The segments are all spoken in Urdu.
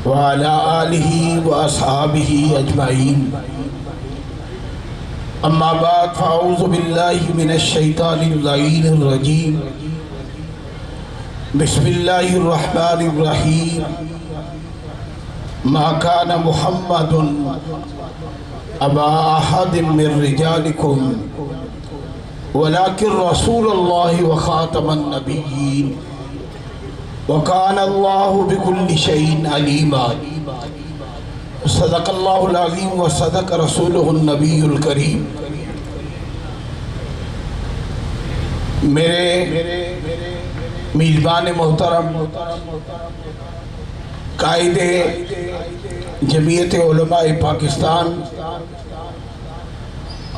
وعلى آله وأصحابه أجمعين أما بعد فأعوذ بالله من الشيطان اللعين الرجيم بسم الله الرحمن الرحيم ما كان محمد أبا أحد من رجالكم ولكن رسول الله وخاتم النبيين وكان الله بكل شيء عليما صدق الله العظيم وصدق رسوله النبي الكريم۔ میرے میزبان محترم قائد جمعیت علماء پاکستان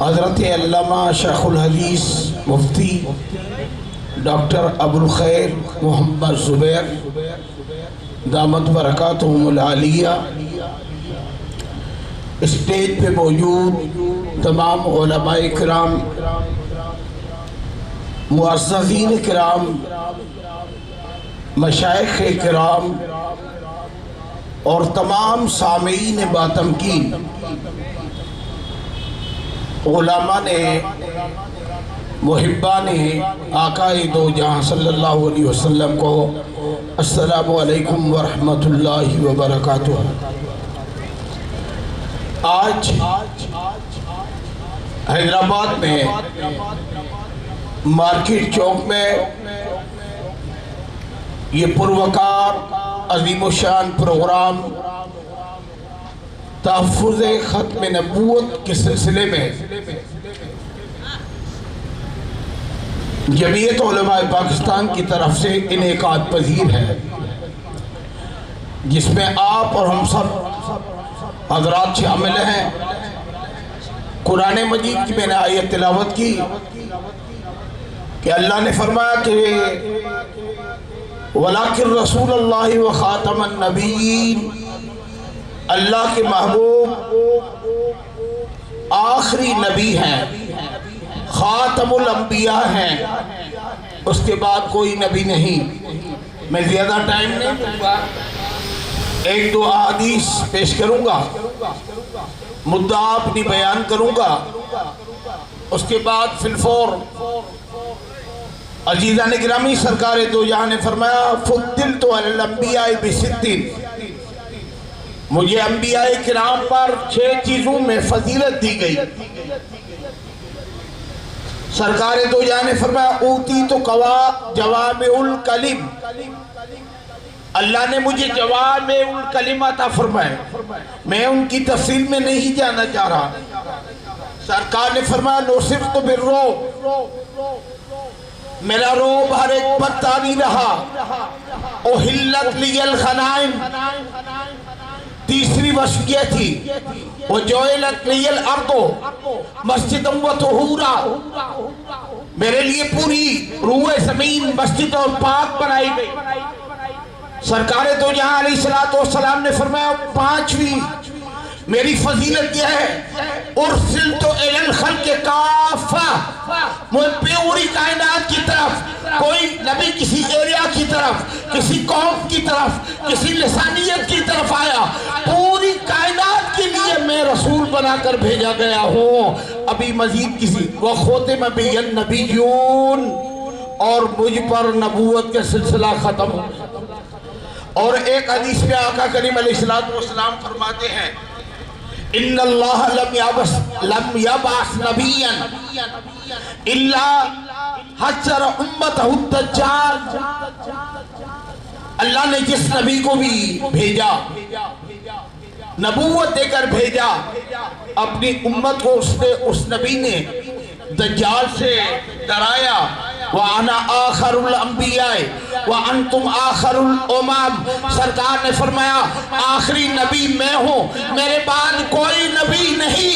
حضرت علامہ شیخ الحدیث مفتی ڈاکٹر ابو الخیر محمد زبیر دامت برکاتہم العالیہ، اسٹیج پہ موجود تمام علماء کرام، معززین کرام، مشائخ کرام اور تمام سامعین باتمکین، علماء نے، محبان آقا دو جہاں صلی اللہ علیہ وسلم کو السلام علیکم ورحمۃ اللہ وبرکاتہ۔ آج حیدرآباد میں مارکیٹ چوک میں یہ پروقار عظیم الشان پروگرام تحفظ ختم نبوت کے سلسلے میں جمعیت علماء پاکستان کی طرف سے انعقاد پذیر ہے، جس میں آپ اور ہم سب حضرات شامل ہیں۔ قرآن مجید کی میں نے آیت تلاوت کی کہ اللہ نے فرمایا کہ وَلَكِنْ رَسُولَ اللَّهِ وَخَاتَمَ النَّبِيِّينَ، اللہ کے محبوب آخری نبی ہیں، خاتم الانبیاء ہیں، اس کے بعد کوئی نبی نہیں۔ میں زیادہ ٹائم نہیں دوں گا، ایک دو احادیث پیش کروں گا، مدعا اپنی بیان کروں گا، اس کے بعد فی الفور عزیزان گرامی سرکار دو جہاں نے فرمایا فضلت علی الانبیاء بستین، مجھے انبیاء کرام پر 6 چیزوں میں فضیلت دی گئی۔ سرکار دو جہاں نے فرمایا اوتیت جوامع الکلم، اللہ نے مجھے جوامع الکلم عطا فرمایا، میں ان کی تفصیل میں نہیں جانا چاہ رہا۔ سرکار نے فرمایا نصرت بالرعب، میرا روب ہر ایک پر تاری رہا۔ احلت لی الغنائم، تیسری وصیہ تھی وجعلت لی الارض مسجدا وطہورا، میرے لیے پوری روح زمین مسجد اور پاک بنائی گئی۔ سرکار دو جہاں علیہ السلام نے فرمایا 5ویں میری فضیلت یہ ہے ارسلت الی الخلق کافہ، میں پوری کائنات کی طرف، کوئی نبی کسی ایریا کی طرف، کسی قوم کی طرف، کسی لسانیت کی طرف آیا، پوری کائنات کے لیے میں رسول بنا کر بھیجا گیا ہوں۔ ابھی مزید کسی وَخُوتِمَ بِيَ النَّبِيُّونَ، اور مجھ پر نبوت کے سلسلہ ختم ہو۔ اور ایک حدیث میں آقا کریم علیہ السلام فرماتے ہیں ان اللہ لم یبعث نبیا الا حذر امتہ الدجال، اللہ نے جس نبی کو بھی بھیجا، نبوت دے کر بھیجا، اپنی امت کو اس نبی نے دجال سے ڈرایا۔ وَأَنَا آخَرُ الْأَنْبِيَاءِ وَأَنْتُمْ آخَرُ الْأُمَمِ، سرکار نے فرمایا آخری نبی میں ہوں، میرے بعد کوئی نبی نہیں،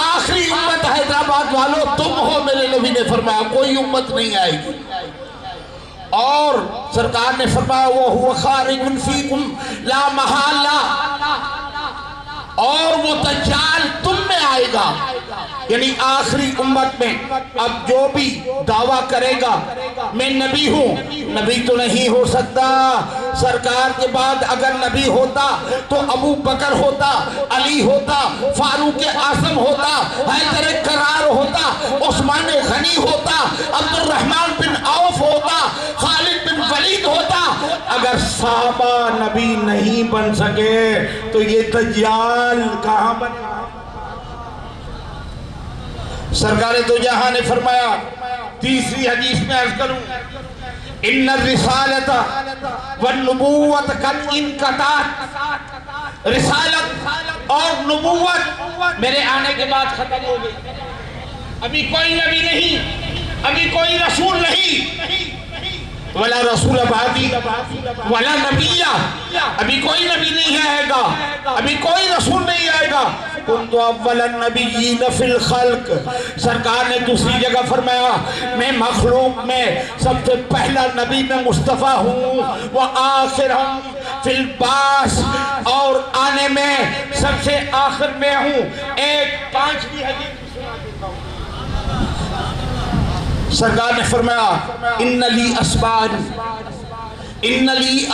آخری امت حیدرآباد والو تم ہو۔ میرے نبی نے فرمایا کوئی امت نہیں آئے گی۔ اور سرکار نے فرمایا وَهُوَ خَارِجٌ فِيكُمْ لَا مَحَالَّةَ، اور وہ دجال تم میں آئے گا، یعنی آخری امت میں اب جو بھی دعویٰ کرے گا میں نبی ہوں، نبی تو نہیں ہو سکتا۔ سرکار کے بعد اگر نبی ہوتا تو ابو بکر ہوتا، علی ہوتا، فاروق اعظم ہوتا، حیدر کرار ہوتا، عثمان غنی ہوتا، عبد الرحمن بن عوف ہوتا، خالد بن ولید ہوتا۔ اگر صحابہ نبی نہیں بن سکے تو یہ دجال کہاں بنے؟ سرکار دو جہاں نے فرمایا، تیسری حدیث میں عرض کروں، ان الرسالت والنبوت قد انقطعت، رسالت اور نبوت میرے آنے کے بعد ختم ہو گئی۔ ابھی کوئی نبی نہیں، ابھی کوئی رسول نہیں، ولا رسول بعدی ولا نبی، ابھی کوئی نبی نہیں آئے گا، ابھی کوئی رسول نہیں آئے گا۔ کنت اول النبیین فی الخلق، سرکار نے دوسری جگہ فرمایا میں مخلوق میں سب سے پہلا نبی میں مصطفیٰ ہوں، وآخرہم فی البعث، اور آنے میں سب سے آخر میں ہوں۔ ایک پانچویں حدیث سنا دیتا ہوں۔ سرکار نے فرمایا ان لی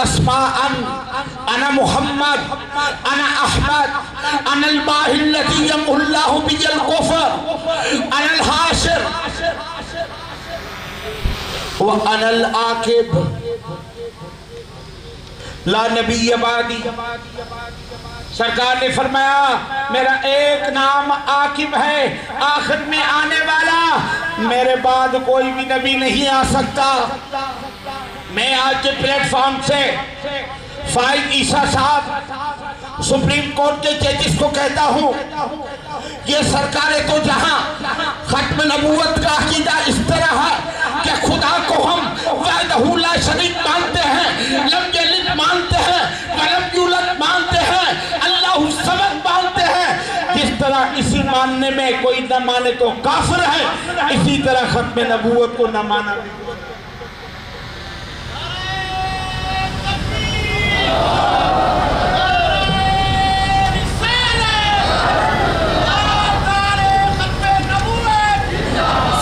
اسماء انا محمد، انا احمد، انا الباہی الذی یمحو اللہ بی الکفر، انا الحاشر وانا العاقب لا نبی بعدی۔ سرکار نے فرمایا میرا ایک نام عاقب ہے، آخر میں آنے والا، میرے بعد کوئی بھی نبی نہیں آ سکتا۔ میں آج کے پلیٹ فارم سے فائد عیسیٰ صاحب سپریم کورٹ کے ججز کو کہتا ہوں، یہ سرکار تو جہاں ختم نبوت کا عقیدہ اس طرح ہے کہ خدا کو ہم وحدہ لا شریک مانتے ہیں، لم یلد مانتے ہیں، ولم یولد مانتے ہیں، اللہ الصمد مانتے ہیں۔ جس طرح اسی ماننے میں کوئی نہ مانے تو کافر ہے، اسی طرح ختم نبوت کو نہ مانا۔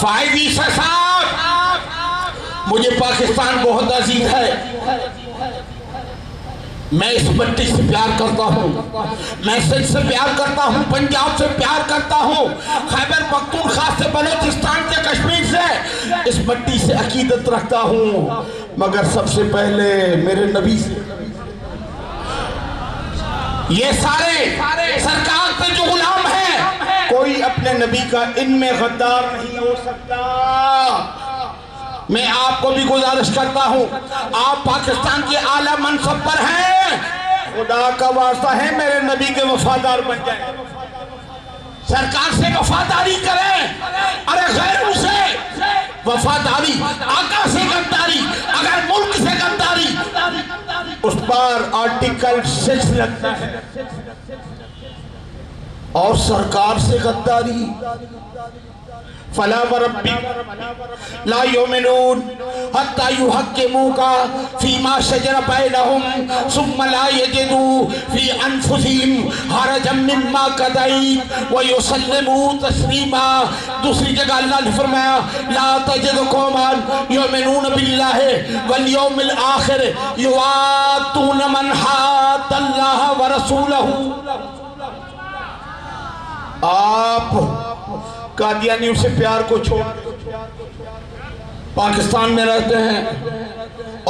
فائد عیسیٰ صاحب، مجھے پاکستان بہت عزیز ہے، میں اس مٹی سے پیار کرتا ہوں، میں سندھ سے پیار کرتا ہوں، پنجاب سے پیار کرتا ہوں، خیبر پختونخوا سے، بلوچستان سے، کشمیر سے، اس مٹی سے عقیدت رکھتا ہوں، مگر سب سے پہلے میرے نبی سے۔ یہ سارے سرکار پہ جو غلام ہیں، کوئی اپنے نبی کا ان میں غدار نہیں ہو سکتا۔ میں آپ کو بھی گزارش کرتا ہوں، آپ پاکستان کے اعلیٰ منصب پر ہیں، خدا کا واسطہ ہے میرے نبی کے وفادار بن جائیں، سرکار سے وفاداری کریں۔ ارے غیروں سے وفاداری، آقا سے غداری، اگر ملک سے غداری، اس پر آرٹیکل 6 لگتا ہے، اور سرکار سے غداری فلا وربک لا یؤمنون حتی یحکموک فیما شجر بینہم ثم لا یجدوا فی انفسہم حرجا مما قضیت ویسلموا تسلیما۔ دوسری جگہ اللہ نے فرمایا لا تجد قوما یؤمنون باللہ والیوم الآخر یوادون من حاد اللہ ورسولہ۔ آپ قادیانیوں سے پیار کو چھوڑ پاکستان میں رہتے ہیں،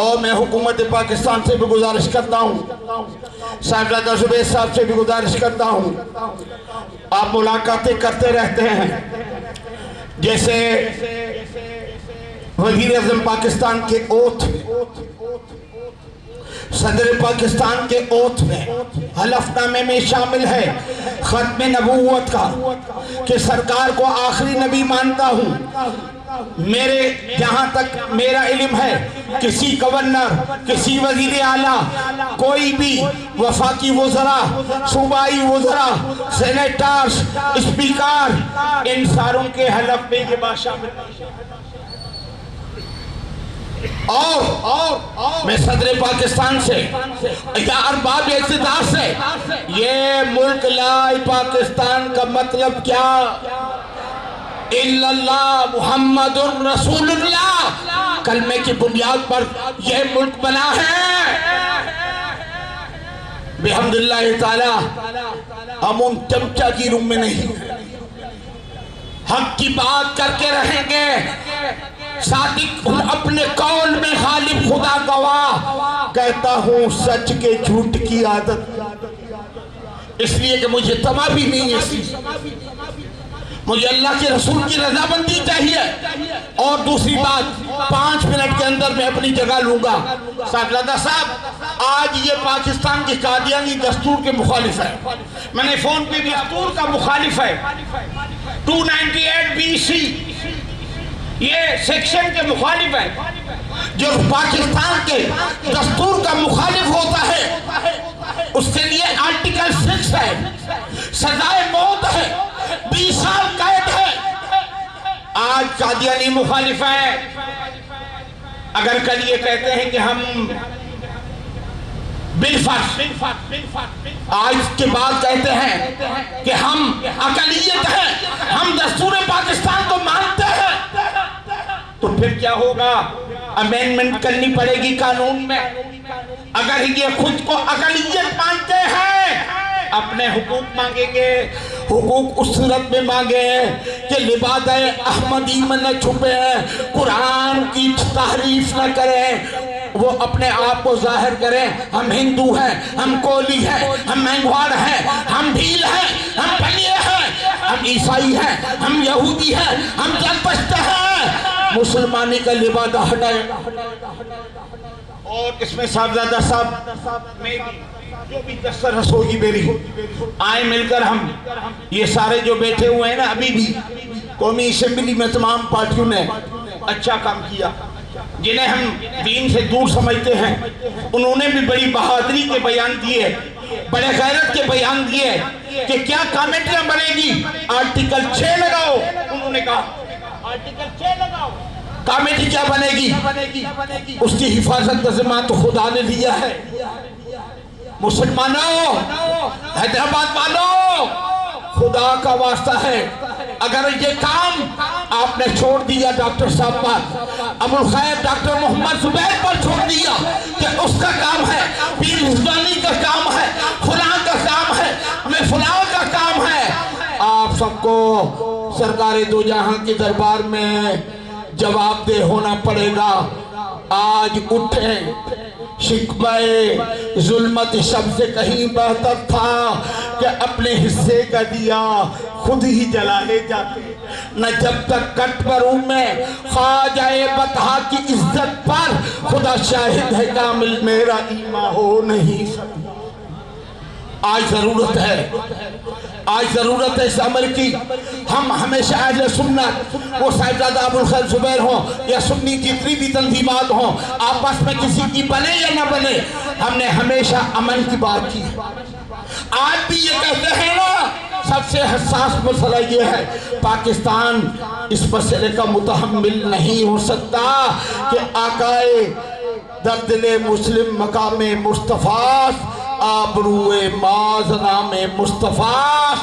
اور میں حکومت پاکستان سے بھی گزارش کرتا ہوں، صاحبزادہ زبیر صاحب سے بھی گزارش کرتا ہوں، آپ ملاقاتیں کرتے رہتے ہیں، جیسے وزیر اعظم پاکستان کے اوتھ، صدر پاکستان کے اوتھ میں، حلف نامے میں شامل ہے ختم نبوت کا کہ سرکار کو آخری نبی مانتا ہوں۔ میرے جہاں تک میرا علم ہے، کسی گورنر، کسی وزیر اعلیٰ، کوئی بھی وفاقی وزراء، صوبائی وزراء، سینیٹرز، اسپیکر، ان ساروں کے حلف میں یہ بات شامل ہے۔ اور میں صدر پاکستان سے یا ارباب اقتدار سے، یہ ملک لائے پاکستان کا مطلب کیا؟ الا اللہ محمد رسول اللہ کلمے کی بنیاد پر یہ ملک بنا ہے۔ بحمداللہ تعالی ہم ان چمچہ گیروں میں نہیں ہیں، حق کی بات کر کے رہیں گے، صادق ہوں اپنے قول میں، غالب خدا گواہ، کہتا ہوں سچ کے جھوٹ کی عادت، اس لیے کہ مجھے تما بھی نہیں ہے، مجھے اللہ کے رسول کی رضامندی چاہیے۔ اور دوسری بات 5 منٹ کے اندر میں اپنی جگہ لوں گا۔ صاحبزادہ صاحب آج یہ پاکستان کی قادیانی دستور کے مخالف ہے، میں نے فون پہ بھی دستور کا مخالف ہے، 298 BC یہ سیکشن کے مخالف ہے۔ جو پاکستان کے دستور کا مخالف ہوتا ہے اس کے لیے آرٹیکل 6 ہے، سزائے موت ہے، 20 سال قید ہے۔ آج قادیانی مخالف ہے، اگر کل یہ کہتے ہیں کہ ہم بالفرض آج کے بعد کہتے ہیں کہ ہم اقلیت ہیں، ہم دستور پاکستان کو مانتے ہیں، تو پھر کیا ہوگا؟ امینڈمنٹ کرنی پڑے گی قانون میں۔ اگر یہ خود کو اقلیت مانتے ہیں اپنے حقوق مانگیں گے، حقوق اس صورت میں مانگے کہ لبادہ احمدی میں نہ چھپے، قرآن کی تحریف نہ کریں، وہ اپنے آپ کو ظاہر کریں، ہم ہندو ہیں، ہم کولی ہیں، ہم مینگواڑ ہیں، ہم بھیل ہیں، ہم پلیے ہیں، ہم عیسائی ہیں، ہم یہودی ہیں، ہم زرتشت ہیں، مسلمانی کا لبادہ ہٹائے۔ اور اس میں صاحبزادہ صاحب میں جو بھی دسترس ہوگی میری، آئیں مل کر ہم یہ سارے جو بیٹھے ہوئے ہیں نا، ابھی بھی قومی اسمبلی میں تمام پارٹیوں نے اچھا کام کیا، جنہیں ہم دین سے دور سمجھتے ہیں انہوں نے بھی بڑی بہادری کے بیان دیے، بڑے غیرت کے بیان دیے کہ کیا کمیٹیاں بنے گی، آرٹیکل 6 لگاؤ۔ انہوں نے کہا آرٹیکل 6 لگاؤ، کمیٹی کیا بنے گی؟ اس کی حفاظت کا ذمہ تو خدا نے لیا ہے۔ مسلمانوں، حیدرآباد والوں، خدا کا واسطہ ہے، اگر یہ کام آپ نے چھوڑ دیا ڈاکٹر صاحب پر، ابوالخیر ڈاکٹر محمد زبیر پر چھوڑ دیا کہ اس کا کام ہے، پیر رضوانی کا کام ہے، فلاں کا کام ہے، میں فلاں کا کام ہے، آپ سب کو سرکار دو جہاں کے دربار میں جواب دہ ہونا پڑے گا۔ آج اٹھیں، شکوہ ظلمت سب سے کہیں بہتر تھا کہ اپنے حصے کا دیا خود ہی جلائے جاتے، نہ جب تک کٹ بروں میں خواجہ بطحا کی عزت پر خدا شاہد ہے کامل میرا ایمان ہو نہیں سکتا۔ آج ضرورت ہے، آج ضرورت ہے اس عمل کی۔ ہم ہمیشہ اہل سنت، وہ صاحبزادہ ابوالخیر زبیر ہوں یا سنی جتنی بھی تنظیمات ہوں، آپس میں کسی کی بنے یا نہ بنے، ہم نے ہمیشہ امن کی بات کی۔ آج بھی یہ کہتے ہیں نا، سب سے حساس مسئلہ یہ ہے، پاکستان اس مسئلے کا متحمل نہیں ہو سکتا کہ آقائے در دل مسلم مقام مصطفیٰ، آبروئے معاذ نام مصطفیٰ،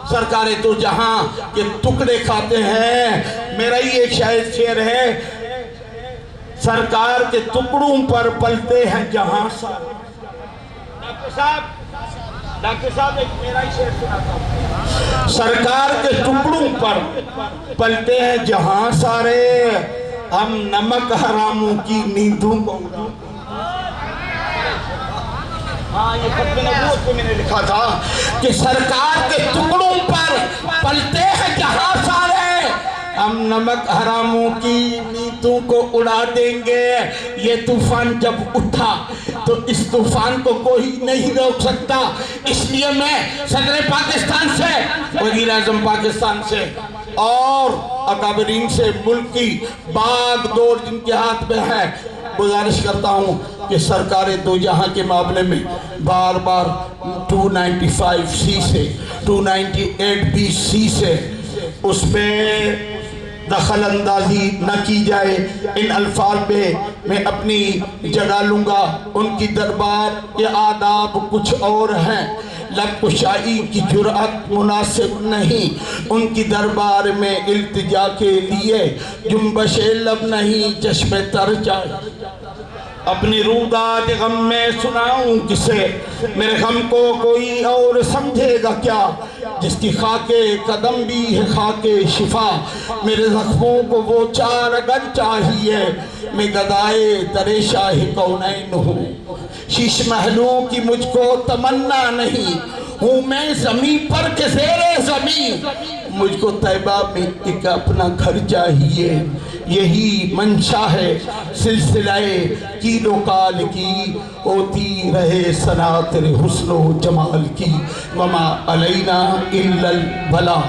سرکار تو جہاں کے ٹکڑے کھاتے ہیں۔ میرا ہی ایک شعر ہے، سرکار کے ٹکڑوں پر پلتے ہیں جہاں سارے۔ ڈاکٹر صاحب ایک میرا ہی شعر سناتا ہوں، سرکار کے ٹکڑوں پر پلتے ہیں جہاں سارے، ہم نمک حراموں کی نیندوں کو۔ ہاں یہ ختم نبوت کو میں نے لکھا تھا کہ سرکار کے ٹکڑوں پر پلتے ہیں جہاں سارے، ہم نمک حراموں کی نیتوں کو اڑا دیں گے۔ یہ طوفان جب اٹھا تو اس طوفان کو کوئی نہیں روک سکتا، اس لیے میں صدر پاکستان سے، وزیر اعظم پاکستان سے اور اکابرین سے ملک کی باغ دوڑ جن کے ہاتھ میں ہے گزارش کرتا ہوں کہ سرکار دو جہاں کے معاملے میں بار بار 295C سے 298BC سے اس پہ دخل اندازی نہ کی جائے۔ ان الفاظ پہ میں اپنی جگہ لوں گا، ان کی دربار کے آداب کچھ اور ہیں، لب کشائی کی جرأت مناسب نہیں، ان کی دربار میں التجا کے لیے جنبش لب نہیں، چشم تر جائے۔ اپنی روداد غم میں سناؤں کسے، میرے غم کو کوئی اور سمجھے گا کیا، جس کی خاک قدم بھی ہے خاک شفا، میرے زخموں کو وہ چار گن چاہیے، میں گدائے در شاہ کونین ہوں، شیش محلوں کی مجھ کو تمنا نہیں، ہوں میں زمین پر کے زیر زمین، مجھ کو طیبہ میں ایک اپنا گھر چاہیے، یہی منشا ہے سلسلہ کیل و کال کی، ہوتی رہے ثنا تیرے حسن و جمال کی، وما علینا الا البلاغ۔